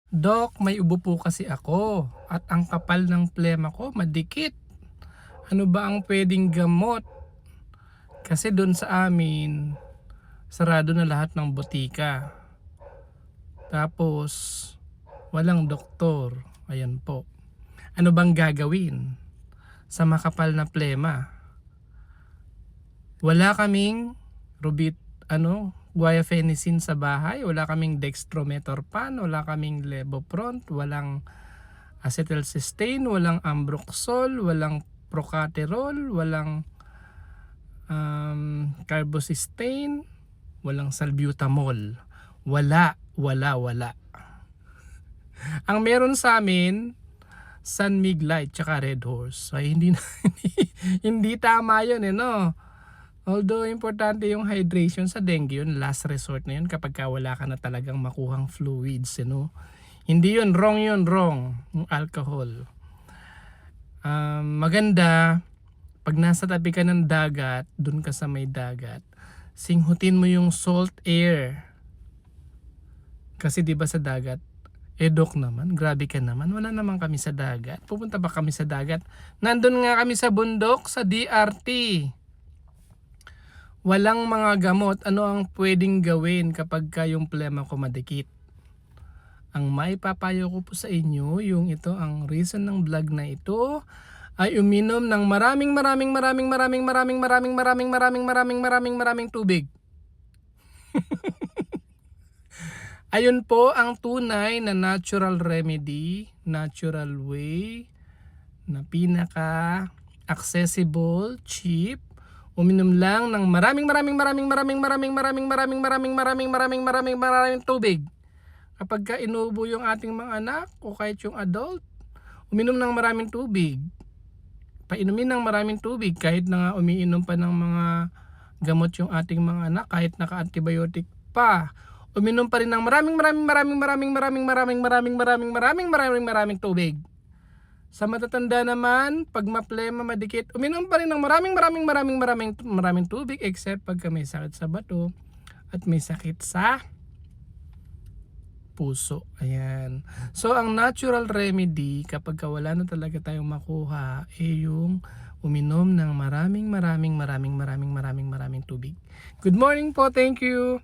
Dok, may ubo po kasi ako at ang kapal ng plema ko madikit. Ano ba ang pwedeng gamot? Kasi doon sa amin, sarado na lahat ng botika. Tapos, walang doktor. Ayan po. Ano bang gagawin sa makapal na plema? Wala kaming guaifenesin sa bahay, wala kaming dextromethorphan, wala kaming levopron, walang acetylcysteine, walang ambroxol, walang procaterol, walang carbocysteine, walang salbutamol. Wala. Ang meron sa amin, San Mig Light tsaka Red Horse. Ay hindi na, hindi tama 'yun no. Although importante yung hydration sa dengue, yun last resort na yun kapag wala ka na talagang makuhang fluids, Hindi yun, wrong, yung alcohol. Maganda, pag nasa tabi ka ng dagat, dun ka sa may dagat, singhutin mo yung salt air. Kasi 'di ba sa dagat, Dok naman, grabe ka naman, wala naman kami sa dagat. Pupunta ba kami sa dagat? Nandun nga kami sa bundok, sa DRT. Walang mga gamot. Ano ang pwedeng gawin kapag yung plema ko madikit? Ang maipapayo ko po sa inyo, ang reason ng vlog na ito ay uminom ng maraming tubig. Ayun po ang tunay na natural remedy, natural way na pinaka accessible, cheap. Uminom lang ng maraming tubig. Kapag ka inuubo yung ating mga anak o kahit yung adult, uminom ng maraming tubig. Painumin ng maraming tubig kahit na nga umiinom pa ng mga gamot yung ating mga anak, kahit naka-antibiotic pa. Uminom pa rin ng maraming tubig. Sa matatanda naman, pag maplema madikit, uminom pa rin ng maraming tubig, except pagka may sakit sa bato at may sakit sa puso. Ayan. So ang natural remedy kapag wala na talaga tayong makuha yung uminom ng maraming tubig. Good morning po, thank you.